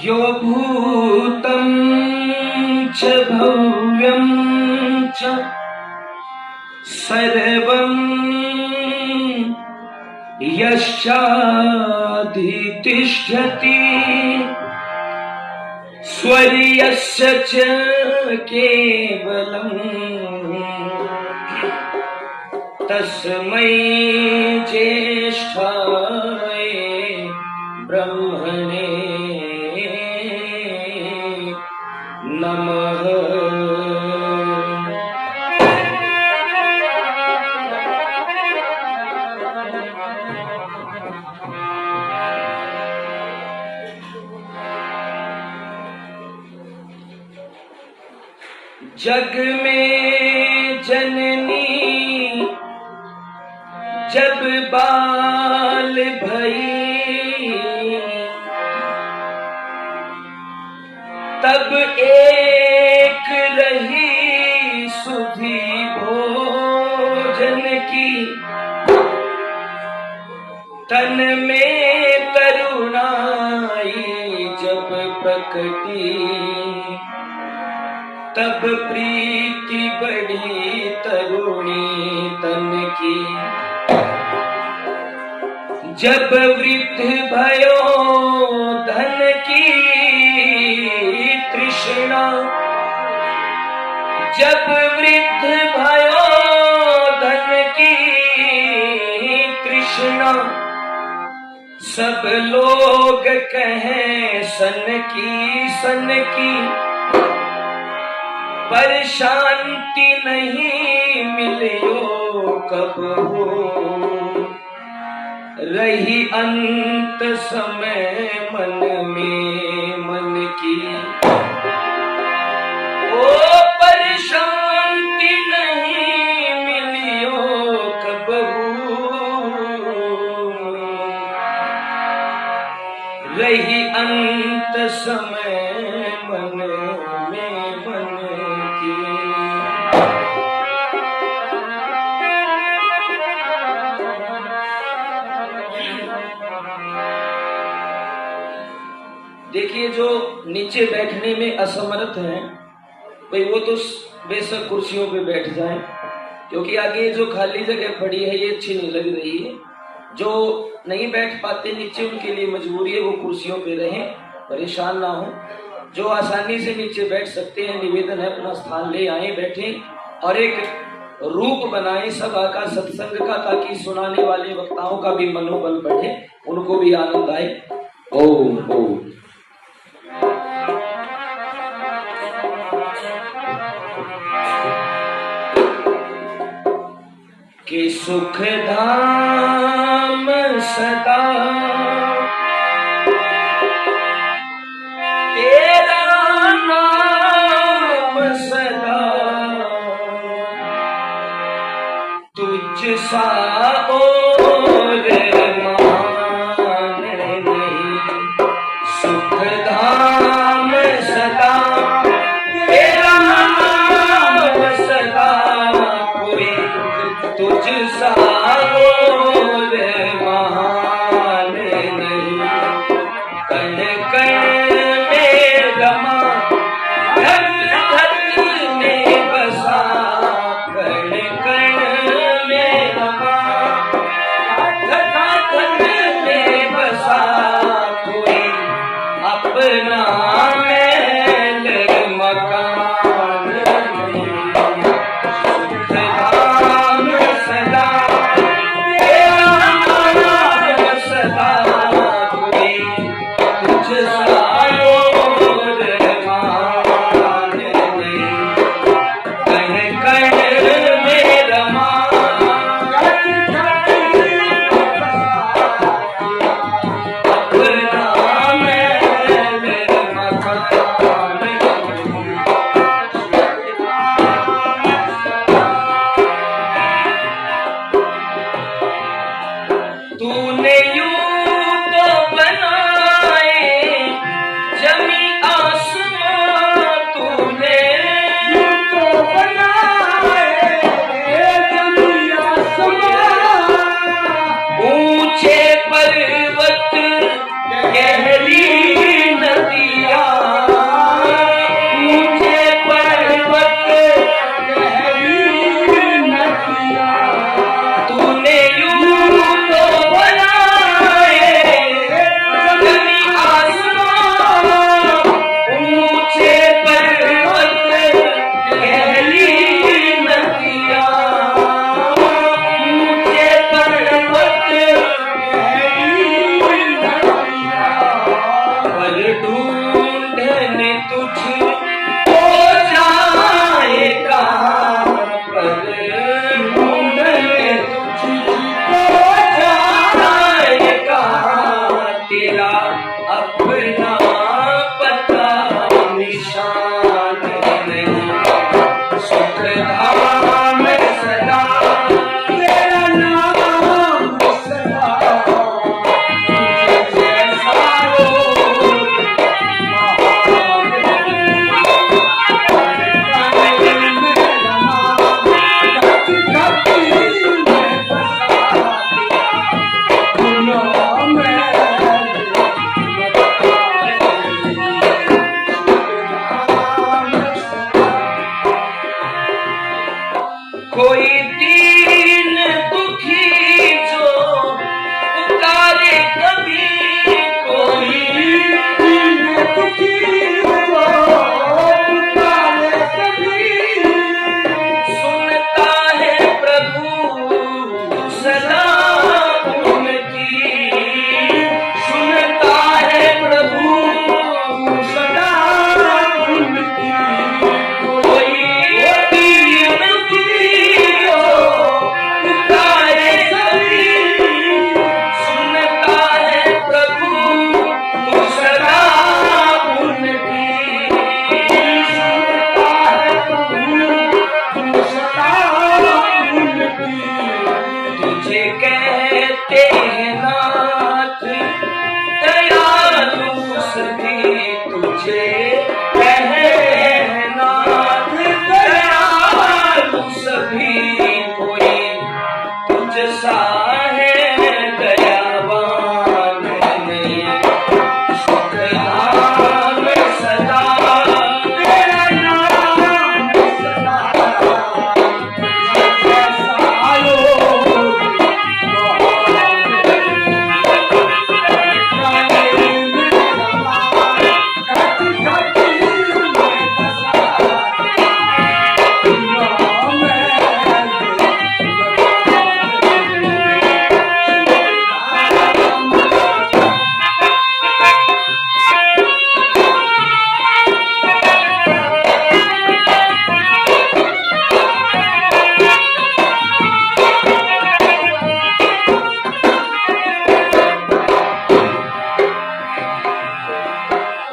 यो भूतं च भव्यं च सर्वं यश्चाधितिष्ठति स्वर्यस्य च केवलं तस्मै ज्येष्ठाय ब्रह्मणे नमः। जग में जननी जब बाल भई, तब एक रही सुधि भोजन की। तन में तरुणाई जब प्रकटी, तब प्रीति बढ़ी तरुणी तन की। जब वृद्ध भयो धन की तृष्णा, जब वृद्ध भयो धन की तृष्णा, सब लोग कहें सन की पर शांति नहीं मिलियो कब हो। रही अंत समय मन में मन की, ओ पर शांति नहीं मिलियो कब हो। रही अंत समय मन में मन की। देखिए, जो नीचे बैठने में असमर्थ हैं भाई, वो तो बेशक कुर्सियों पे बैठ जाएं, क्योंकि आगे जो खाली जगह पड़ी है ये अच्छी नहीं लग रही है। जो नहीं बैठ पाते नीचे, उनके लिए मजबूरी है वो कुर्सियों पे रहें, परेशान ना हो। जो आसानी से नीचे बैठ सकते हैं, निवेदन है अपना स्थान ले आए, बैठें और एक रूप बनाएं सभा का, सत्संग का, ताकि सुनाने वाले वक्ताओं का भी मनोबल बढ़े, उनको भी आनंद आए। ओम ओम। कि सुख धाम सदा तेरा नाम सदा, तुझ सा और मान नहीं। सुख धाम सदा तेरा नाम सदा, तुझ सा और महान कभी कोई सुनता है प्रभु सदा उनकी, सुनता है प्रभु सदा उनकी। कोई विनती हो पुकारे सभी, सुनता है प्रभु सदा उनकी, सुनता है प्रभु सदा उनकी। तुझे कहते हैं नाथ दयालु सभी, तुझे कहते हैं नाथ दयालु सभी। कोई तुझ सा है दयावान नहीं, सुख धाम सदा तेरा नाम सदा।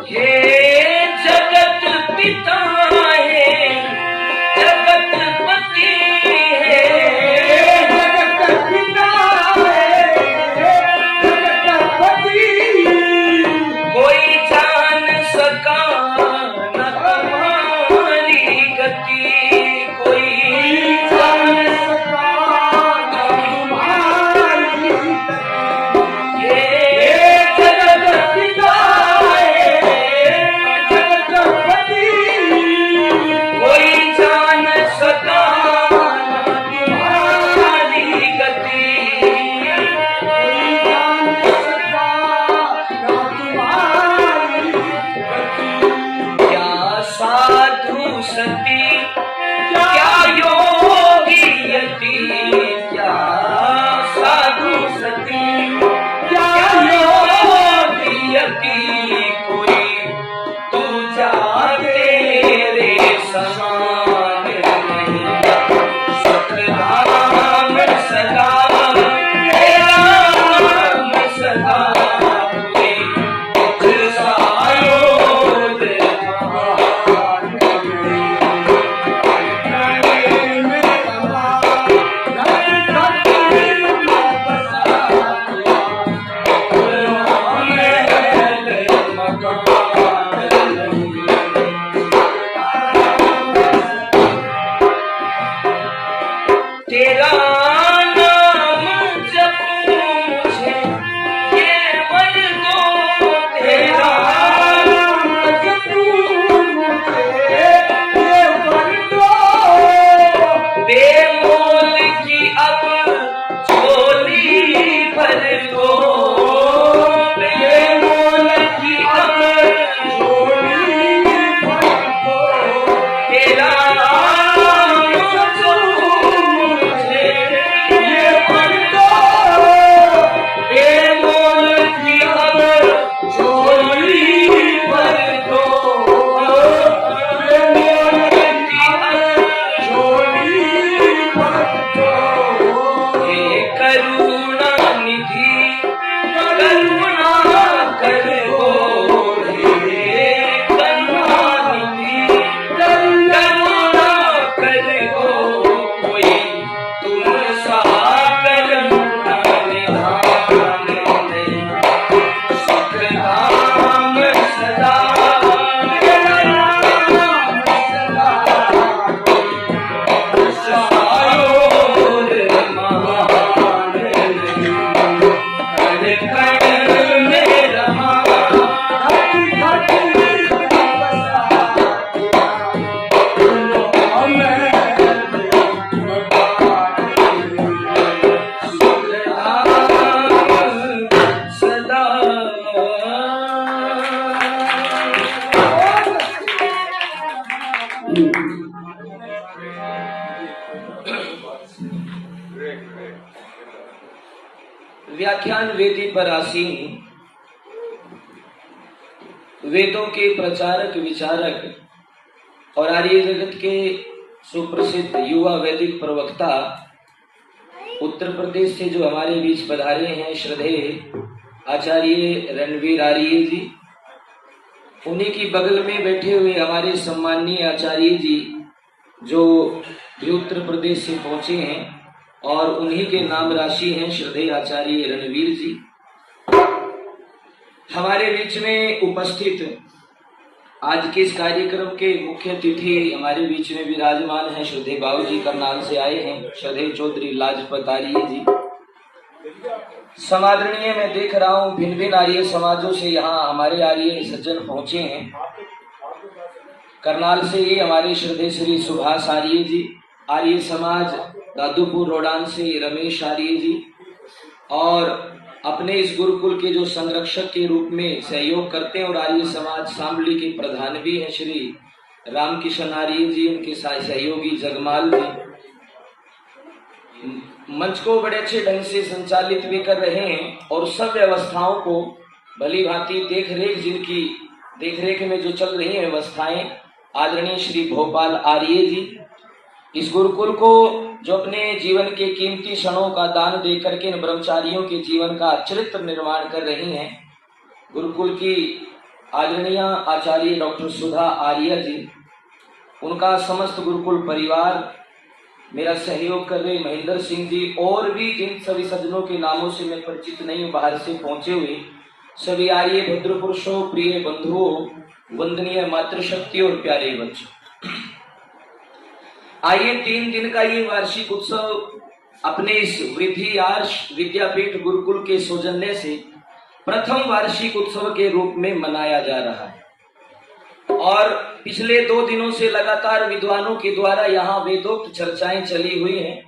हे जगत पिता है, जगत पति है, जगत पिता है, जगत पति। कोई जान सका न तुम्हारी गति, कोई जान सका न तुम्हारी गति। ये जगत पिता कोई जान सका तुम्हारी गति, कोई जान सका तुम्हारी गति। क्या साधु सती, क्या योगी यति, क्या साधु सती, क्या योगी यति। कोई तू जा तेरे समान नहीं, सुख धाम सदा तेरा नाम सदा। कोई तुझ सा योद महान तेरा नाम जपूं मुझे ये वर दो, तेरा नाम जपूं मुझे ये वर दो। बेमोल की अब झोली भर दो, बेमोल की अब झोली भर दो। तेरा व्याख्यान वेदी पर आसीन वेदों के प्रचारक विचारक और आर्य जगत के सुप्रसिद्ध युवा वैदिक प्रवक्ता उत्तर प्रदेश से जो हमारे बीच पधारे हैं श्रद्धेय आचार्य रणवीर आर्य जी, उन्हीं की बगल में बैठे हुए हमारे सम्माननीय आचार्य जी जो भी उत्तर प्रदेश से पहुंचे हैं और उन्हीं के नाम राशि हैं श्रद्धेय आचार्य रणवीर जी। हमारे बीच में उपस्थित आज के इस कार्यक्रम के मुख्य अतिथि हमारे बीच में विराजमान हैं श्रद्धेय बाबू जी करनाल से आए हैं, श्रद्धेय चौधरी लाजपत आर्य जी। समादरणीय मैं देख रहा हूं भिन्न भिन्न आर्य समाजों से यहाँ हमारे आर्य सज्जन पहुंचे हैं। करनाल से ही हमारे श्रद्धेय श्री सुभाष आर्य जी, आर्य समाज दादूपुर रोडान से रमेश आर्य जी, और अपने इस गुरुकुल के जो संरक्षक के रूप में सहयोग करते हैं और आर्य समाज शामली के प्रधान भी हैं श्री रामकिशन आर्य जी, उनके सहयोगी जगमाल जी मंच को बड़े अच्छे ढंग से संचालित भी कर रहे हैं और सब व्यवस्थाओं को भली भांति जिनकी देखरेख में जो चल रही है व्यवस्थाएं आदरणीय श्री भोपाल आर्य जी, इस गुरुकुल को जो अपने जीवन के कीमती क्षणों का दान दे करके इन ब्रह्मचारियों के जीवन का चरित्र निर्माण कर रही हैं, गुरुकुल की आदरणीय आचार्य डॉक्टर सुधा आर्य जी, उनका समस्त गुरुकुल परिवार, मेरा सहयोग कर रहे महेंद्र सिंह जी और भी जिन सभी सज्जनों के नामों से मैं परिचित नहीं हूँ, बाहर से पहुंचे हुए सभी आर्य भद्र पुरुषों, प्रिय बंधुओं, वंदनीय मातृशक्ति और प्यारे बच्चों, आइए 3 दिन का ये वार्षिक उत्सव अपने इस वृद्धि आर्ष विद्यापीठ गुरुकुल के सौजन्य से प्रथम वार्षिक उत्सव के रूप में मनाया जा रहा है और पिछले 2 दिनों से लगातार विद्वानों के द्वारा यहाँ वेदोक्त चर्चाएं चली हुई हैं।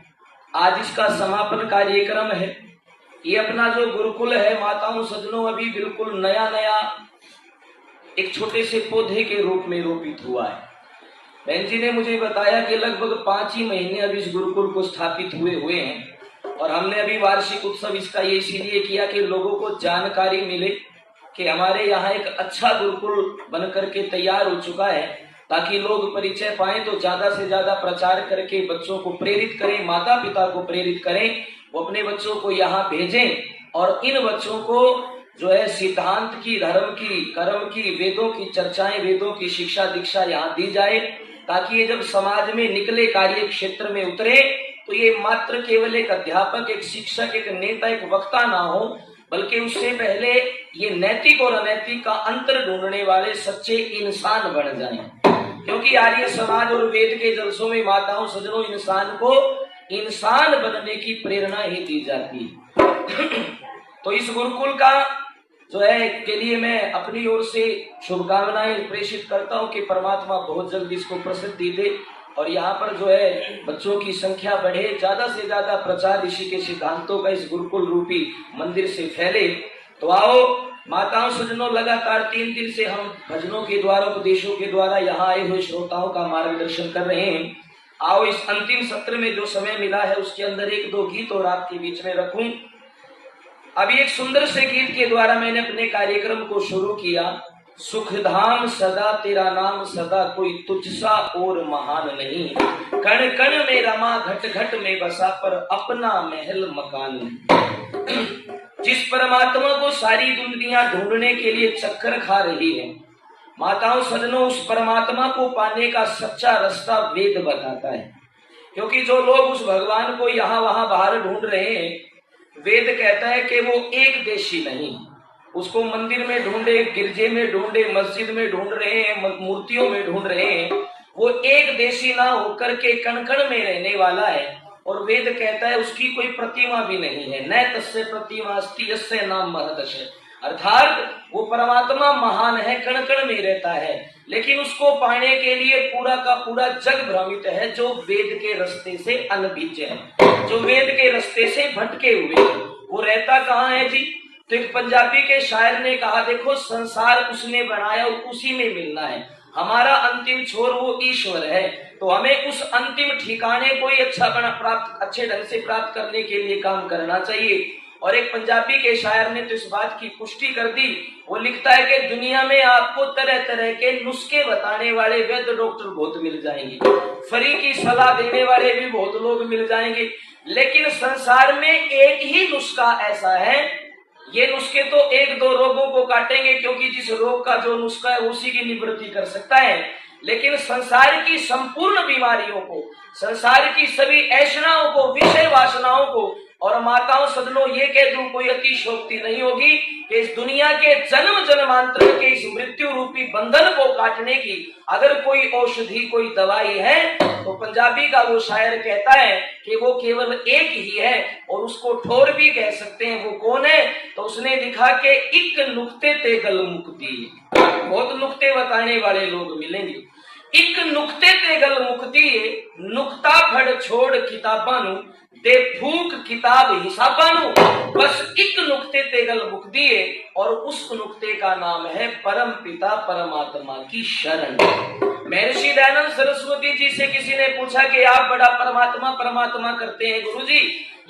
आज इसका समापन कार्यक्रम है। ये अपना जो गुरुकुल है माताओं सज्जनों अभी बिल्कुल नया एक छोटे से पौधे के रूप में रोपित हुआ है। बहन जी ने मुझे बताया कि लगभग 5 ही महीने अभी इस गुरुकुल को स्थापित हुए हैं और हमने अभी वार्षिक उत्सव इसका ये इसीलिए किया कि लोगों को जानकारी मिले कि हमारे यहाँ एक अच्छा गुरुकुल बन करके तैयार हो चुका है, ताकि लोग परिचय पाएं तो ज्यादा से ज्यादा प्रचार करके बच्चों को प्रेरित करें, माता पिता को प्रेरित करें, वो अपने बच्चों को यहाँ भेजें और इन बच्चों को जो है सिद्धांत की, धर्म की, कर्म की, वेदों की चर्चाएं, वेदों की शिक्षा दीक्षा यहाँ दी जाए, ताकि ये जब समाज में निकले, कार्य क्षेत्र में उतरे तो ये मात्र केवल एक अध्यापक, एक शिक्षक, एक नेता, एक वक्ता ना हो, बल्कि उससे पहले ये नैतिक और अनैतिक का अंतर ढूंढने वाले सच्चे इंसान बन जाएं। क्योंकि आर्य समाज और वेद के जलसों में माताओं सज्जनों इंसान को इंसान बनने की प्रेरणा ही दी जाती है। तो इस गुरुकुल का जो है के लिए मैं अपनी ओर से शुभकामनाएं प्रेषित करता हूं कि परमात्मा बहुत जल्दी इसको प्रसिद्धि दे और यहाँ पर जो है बच्चों की संख्या बढ़े, ज्यादा से ज्यादा प्रचार ऋषि के सिद्धांतों का इस गुरुकुल रूपी मंदिर से फैले। तो आओ माताओं सज्जनों, लगातार 3 दिन से हम भजनों के द्वारा, उपदेशों के द्वारा यहाँ आए हुए श्रोताओं का मार्गदर्शन कर रहे हैं। आओ इस अंतिम सत्र में जो समय मिला है उसके अंदर 1-2 गीत और आपके बीच में रखूं। अभी एक सुंदर से गीत के द्वारा मैंने अपने कार्यक्रम को शुरू किया। सुख धाम सदा तेरा नाम सदा, कोई तुझसा और महान नहीं, कण कण में रमा घट घट में बसा, पर अपना महल मकान नहीं। जिस परमात्मा को सारी दुनिया ढूंढने के लिए चक्कर खा रही है, माताओं सज्जनों, उस परमात्मा को पाने का सच्चा रास्ता वेद बताता है। क्योंकि जो लोग उस भगवान को यहाँ वहां बाहर ढूंढ रहे हैं, वेद कहता है कि वो एक देशी नहीं, उसको मंदिर में ढूंढे, गिरजे में ढूंढे, मस्जिद में ढूंढ रहे हैं, मूर्तियों में ढूंढ रहे हैं, वो एक देशी ना होकर के कण कण में रहने वाला है। और वेद कहता है उसकी कोई प्रतिमा भी नहीं है, न तस्य प्रतिमा अस्ति यस्य नाम महदश, अर्थात वो परमात्मा महान है, कण कण में रहता है, लेकिन उसको पाने के लिए पूरा का पूरा जग भ्रमित है, जो वेद के रास्ते से अनभिज्ञ है, जो वेद के रास्ते से भटके हुए हैं। वो रहता कहाँ है जी? तो एक पंजाबी के शायर ने कहा, देखो संसार उसने बनाया और उसी में मिलना है, हमारा अंतिम छोर वो ईश्वर है, तो हमें उस अंतिम ठिकाने को ही अच्छे ढंग से प्राप्त करने के लिए काम करना चाहिए। और एक पंजाबी के शायर ने तो इस बात की पुष्टि कर दी। वो लिखता है कि दुनिया में आपको तरह तरह के नुस्खे बताने वाले वैद्य डॉक्टर बहुत मिल जाएंगे, फ्री की सलाह देने वाले भी बहुत लोग मिल जाएंगे, लेकिन संसार में एक ही नुस्खा ऐसा है। ये नुस्खे तो एक दो रोगों को काटेंगे, क्योंकि जिस रोग का जो नुस्खा है उसी की निवृत्ति कर सकता है, लेकिन संसार की संपूर्ण बीमारियों को, संसार की सभी ऐषणाओं को, विषय वासनाओं को, और माताओं सदनों ये कह दूं कोई अतिशोक्ति नहीं होगी कि इस दुनिया के जन्म जन्मांतर के इस मृत्यु रूपी बंधन को काटने की अगर कोई औषधि, कोई दवाई है, तो पंजाबी का वो शायर कहता है कि वो केवल एक ही है, और उसको ठोर भी कह सकते हैं। वो कौन है? तो उसने लिखा कि इक नुक्ते ते गल मुक्ति। बहुत नुक्ते बताने वाले लोग मिलेंगे। इक नुक्ते ते गल मुक्ति, नुक्ता फड़ छोड़ किताबां नू दे फूक किताब हिसाबां नू, बस एक नुक्ते ते गल मुक्ति है, और उस नुक्ते का नाम है परम पिता परमात्मा की शरण। महर्षि दयानंद सरस्वती जी से किसी ने पूछा कि आप बड़ा परमात्मा परमात्मा करते हैं गुरुजी,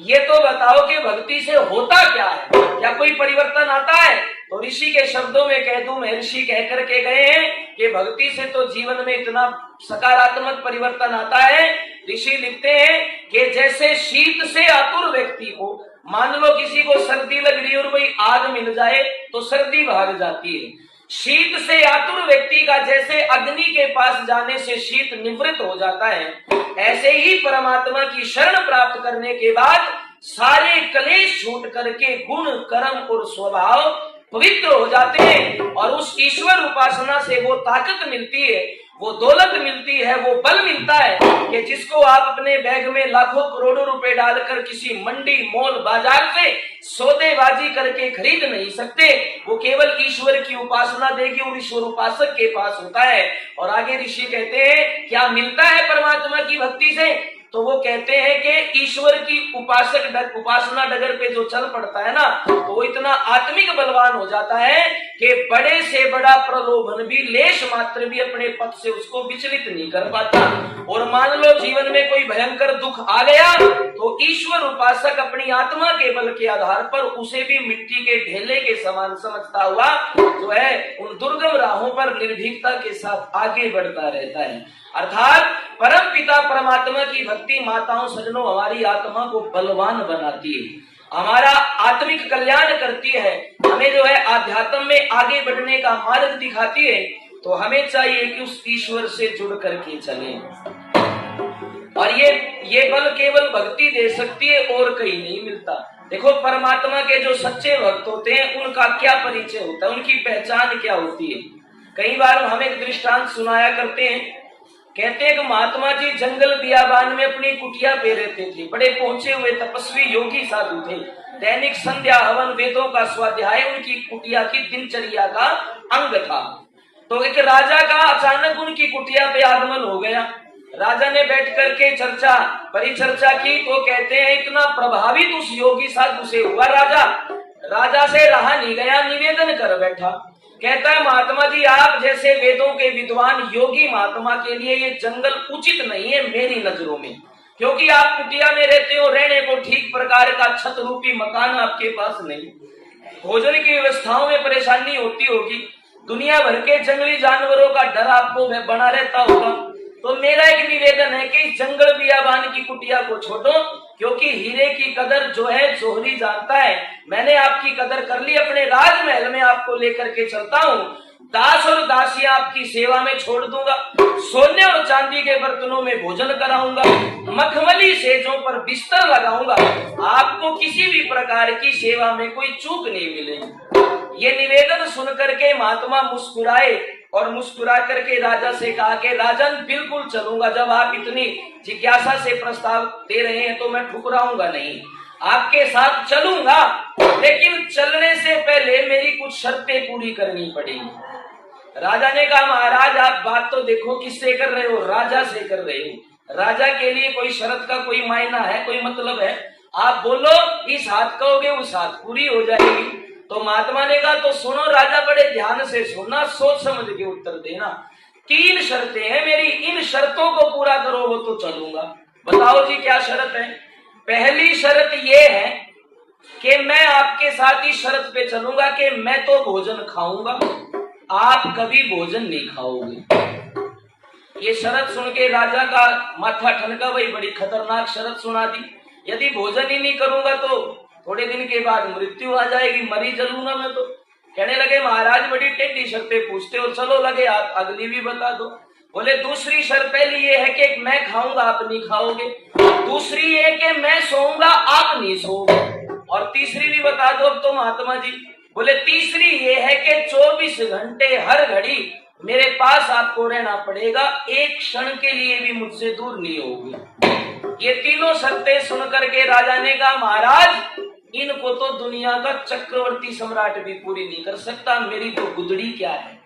ये तो बताओ कि भक्ति से होता क्या है, क्या कोई परिवर्तन आता है? तो ऋषि के शब्दों में कह दूं, महर्षि कह करके गए हैं कि भक्ति से तो जीवन में इतना सकारात्मक परिवर्तन आता है। ऋषि लिखते हैं कि जैसे शीत से आतुर व्यक्ति को, मान लो किसी को सर्दी लग रही है और कोई आग मिल जाए तो सर्दी भाग जाती है, शीत से आतुर व्यक्ति का जैसे अग्नि के पास जाने से शीत निवृत्त हो जाता है, ऐसे ही परमात्मा की शरण प्राप्त करने के बाद सारे कलेश छूट करके गुण, कर्म और स्वभाव पवित्र हो जाते हैं, और उस ईश्वर उपासना से वो ताकत मिलती है, वो दौलत मिलती है, वो बल मिलता है कि जिसको आप अपने बैग में लाखों करोड़ों रुपए डालकर किसी मंडी, मॉल, बाजार से सौदेबाजी करके खरीद नहीं सकते। वो केवल ईश्वर की उपासना देगी और ईश्वर उपासक के पास होता है। और आगे ऋषि कहते हैं क्या मिलता है परमात्मा की भक्ति से? तो वो कहते हैं कि ईश्वर की उपासना डगर पे जो चल पड़ता है ना, तो वो इतना आत्मिक बलवान हो जाता है कि बड़े से बड़ा प्रलोभन भी, लेश मात्र भी अपने पथ से उसको विचलित नहीं कर पाता। और मान लो जीवन में कोई भयंकर दुख आ गया, तो ईश्वर उपासक अपनी आत्मा के बल के आधार पर उसे भी मिट्टी के ढेले के समान समझता हुआ जो है उन दुर्गम राहों पर निर्भीकता के साथ आगे बढ़ता रहता है। अर्थात परम पिता परमात्मा की भक्ति माताओं सजनों हमारी आत्मा को बलवान बनाती है, हमारा आत्मिक कल्याण करती है, हमें जो है आध्यात्म में आगे बढ़ने का मार्ग दिखाती है। तो हमें चाहिए कि उस ईश्वर से जुड़ करके चलें, और ये बल केवल भक्ति दे सकती है और कहीं नहीं मिलता। देखो परमात्मा के जो सच्चे भक्त होते हैं उनका क्या परिचय होता है, उनकी पहचान क्या होती है। कई बार हम एक दृष्टांत सुनाया करते हैं, कहते हैं कि महात्मा जी जंगल बियाबान में अपनी कुटिया पे रहते थे, बड़े पहुंचे हुए तपस्वी योगी साधु थे, दैनिक संध्या हवन वेदों का स्वाध्याय उनकी कुटिया की दिनचर्या का अंग था। तो एक राजा का अचानक उनकी कुटिया पे आगमन हो गया। राजा ने बैठ करके परिचर्चा की, तो कहते हैं इतना प्रभावित उस योगी साधु से हुआ राजा से रहा नहीं गया, निवेदन कर बैठा। कहता है महात्मा जी आप जैसे वेदों के विद्वान योगी महात्मा के लिए ये जंगल उचित नहीं है मेरी नजरों में, क्योंकि आप कुटिया में रहते हो, रहने को ठीक प्रकार का छत रूपी मकान आपके पास नहीं, भोजन की व्यवस्थाओं में परेशानी होती होगी, दुनिया भर के जंगली जानवरों का डर आपको बना रहता होगा। तो मेरा एक निवेदन है कि जंगल बियाबान की कुटिया को छोड़ो, क्योंकि हीरे की कदर जो है जोहरी जानता है। मैंने आपकी कदर कर ली, अपने राजमहल में आपको लेकर के चलता हूँ, दास और दासियां आपकी सेवा में छोड़ दूंगा, सोने और चांदी के बर्तनों में भोजन कराऊंगा, मखमली सेजों पर बिस्तर लगाऊंगा, आपको किसी भी प्रकार की सेवा में कोई चूक नहीं मिलेगी। ये निवेदन सुन करके महात्मा मुस्कुराए और मुस्कुरा करके राजा से कहा कि राजन बिल्कुल चलूंगा, जब आप इतनी जिज्ञासा से प्रस्ताव दे रहे हैं तो मैं ठुकराऊंगा नहीं, आपके साथ चलूंगा, लेकिन चलने से पहले मेरी कुछ शर्तें पूरी करनी पड़ेगी। राजा ने कहा महाराज आप बात तो देखो किससे कर रहे हो, राजा से कर रहे हो, राजा के लिए कोई शर्त का कोई मायना है, कोई मतलब है, आप बोलो इस हाथ कहोगे उस हाथ पूरी हो जाएगी। तो महात्मा ने कहा तो सुनो राजा बड़े ध्यान से सुनना, सोच समझ के उत्तर देना, 3 शर्तें हैं मेरी, इन शर्तों को पूरा करोगे तो चलूंगा। बताओ जी क्या शर्त है? पहली शर्त ये है कि मैं आपके साथ ही शर्त पे चलूंगा कि मैं तो भोजन खाऊंगा, आप कभी भोजन नहीं खाओगे। ये शर्त सुन के राजा का माथा ठनका, भाई बड़ी खतरनाक शर्त सुना दी। यदि भोजन ही नहीं करूंगा तो थोड़े दिन के बाद मृत्यु आ जाएगी, मरी जलूंगा मैं तो। कहने लगे महाराज बड़ी टेढ़ी शर्तें पूछते हो, चलो लगे आप अगली भी बता दो। बोले दूसरी शर्त पहली ये है कि मैं खाऊंगा आप नहीं खाओगे, दूसरी ये कि मैं सोऊंगा आप नहीं सोओगे, और तीसरी भी बता दो अब तो महात्मा जी। बोले तीसरी ये है कि 24 घंटे हर घड़ी मेरे पास आपको रहना पड़ेगा, एक क्षण के लिए भी मुझसे दूर नहीं होगी। ये तीनों शर्तें सुन करके राजा ने कहा महाराज इनको तो दुनिया का चक्रवर्ती सम्राट भी पूरी नहीं कर सकता, मेरी तो गुदड़ी क्या है।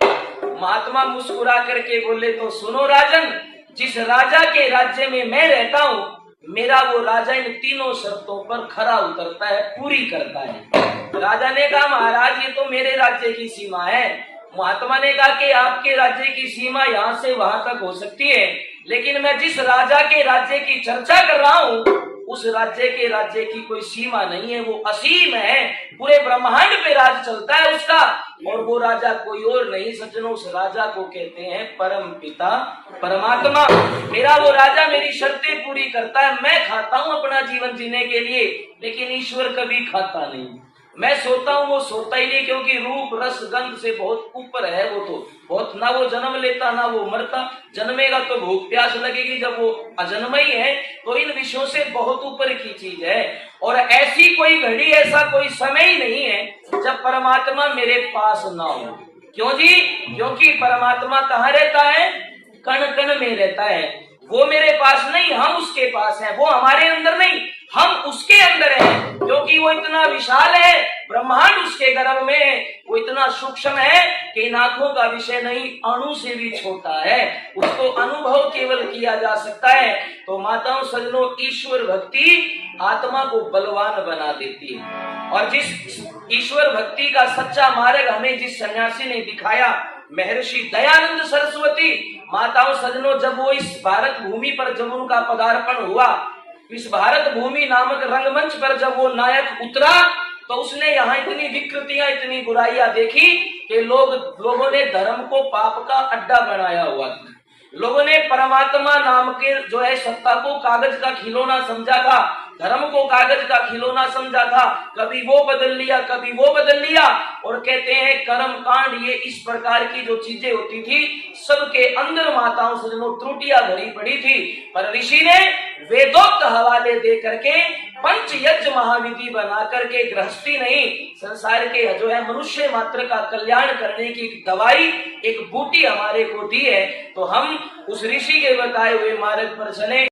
महात्मा मुस्कुरा करके बोले तो सुनो राजन, जिस राजा के राज्य में मैं रहता हूँ मेरा वो राजा इन तीनों शर्तों पर खरा उतरता है, पूरी करता है। राजा ने कहा महाराज ये तो मेरे राज्य की सीमा है। महात्मा ने कहा कि आपके राज्य की सीमा यहाँ से वहां तक हो सकती है, लेकिन मैं जिस राजा के राज्य की चर्चा कर रहा हूँ उस राज्य के राज्य की कोई सीमा नहीं है, वो असीम है, पूरे ब्रह्मांड पे राज चलता है उसका, और वो राजा कोई और नहीं सज्जनों, उस राजा को कहते हैं परम पिता परमात्मा। मेरा वो राजा मेरी शर्तें पूरी करता है, मैं खाता हूँ अपना जीवन जीने के लिए, लेकिन ईश्वर कभी खाता नहीं। मैं सोता हूँ वो सोता ही नहीं, क्योंकि रूप रस गंध से बहुत ऊपर है वो, तो बहुत ना वो जन्म लेता ना वो मरता, जन्मेगा तो भूख प्यास लगेगी, जब वो अजन्म ही है तो इन विषयों से बहुत ऊपर की चीज है। और ऐसी कोई घड़ी ऐसा कोई समय ही नहीं है जब परमात्मा मेरे पास ना हो। क्यों जी? क्योंकि परमात्मा कहाँ रहता है? कण कण में रहता है। वो मेरे पास नहीं, हम उसके पास हैं। वो हमारे अंदर नहीं, हम उसके अंदर हैं, क्योंकि वो इतना विशाल है, ब्रह्मांड उसके गर्भ में है, वो इतना सूक्ष्म है कि आंखों का विषय नहीं, अणु से भी छोटा है, उसको अनुभव केवल किया जा सकता है। तो माताओं सज्जनों, ईश्वर भक्ति आत्मा को बलवान बना देती है। और जिस ईश्वर भक्ति का सच्चा मार्ग हमें जिस सन्यासी ने दिखाया, महर्षि दयानंद सरस्वती, माताओं सज्जनों, जब वो इस भारत भूमि पर जब उनका पदार्पण हुआ, इस भारत भूमि नामक रंगमंच पर जब वो नायक उतरा, तो उसने यहाँ इतनी विकृतियां इतनी बुराइयां देखी कि लोगों ने धर्म को पाप का अड्डा बनाया हुआ था। लोगों ने परमात्मा नाम के जो है सत्ता को कागज का खिलौना समझा था, धर्म को कागज का खिलौना समझा था, कभी वो बदल लिया कभी वो बदल लिया। और कहते हैं कर्म कांड, ये इस प्रकार की जो चीजें होती थी सबके अंदर माताओं सज्जनों त्रुटियां भरी पड़ी थी। पर ऋषि ने वेदोक्त हवाले दे करके पंच यज्ञ महाविधि बना करके गृहस्थी नहीं, संसार के जो है मनुष्य मात्र का कल्याण करने की दवाई एक बूटी हमारे को दी है। तो हम उस ऋषि के बताए हुए मार्ग पर चले।